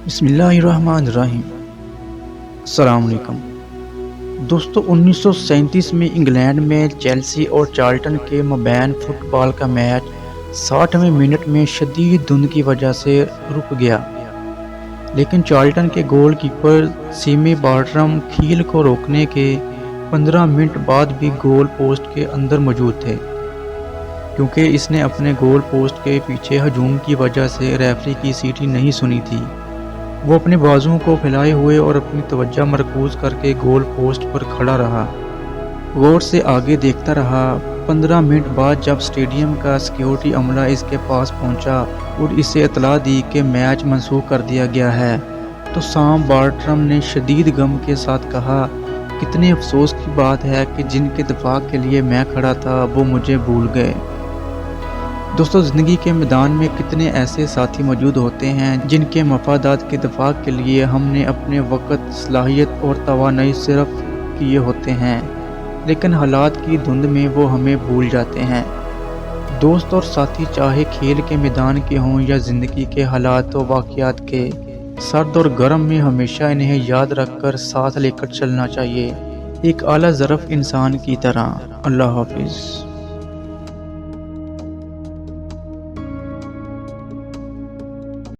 बिस्मिल्लाहिर्रहमानिर्रहीम। अस्सलाम वालेकुम दोस्तों, 1937 में इंग्लैंड में चेल्सी और चार्ल्टन के मबैन फुटबॉल का मैच 60वें मिनट में शदीद धुंध की वजह से रुक गया, लेकिन चार्ल्टन के गोल कीपर सीमी बार्ट्रम खील को रोकने के 15 मिनट बाद भी गोल पोस्ट के अंदर मौजूद थे, क्योंकि इसने अपने गोल पोस्ट के पीछे हजूम की वजह से रेफरी की सीटी नहीं सुनी थी। वो अपने बाजुओं को फैलाए हुए और अपनी तवज्जो मरकूज करके गोल पोस्ट पर खड़ा रहा, गौर से आगे देखता रहा। 15 मिनट बाद जब स्टेडियम का सिक्योरिटी अमला इसके पास पहुंचा और इसे इतला दी कि मैच मनसूख कर दिया गया है, तो सैम बार्ट्रम ने शदीद गम के साथ कहा, कितने अफसोस की बात है कि जिनके दफा के लिए मैं खड़ा था वो मुझे भूल गए। दोस्तों, ज़िंदगी के मैदान में कितने ऐसे साथी मौजूद होते हैं जिनके मफादात के दफा के लिए हमने अपने वक़्त, सलाहियत और तवानाई सिर्फ किए होते हैं, लेकिन हालात की धुंध में वो हमें भूल जाते हैं। दोस्त और साथी चाहे खेल के मैदान के हों या ज़िंदगी के हालात व वाक़यात के, सर्द और गर्म में हमेशा इन्हें याद रखकर साथ लेकर चलना चाहिए, एक आला ज़रफ़ इंसान की तरह। अल्लाह हाफ़िज़।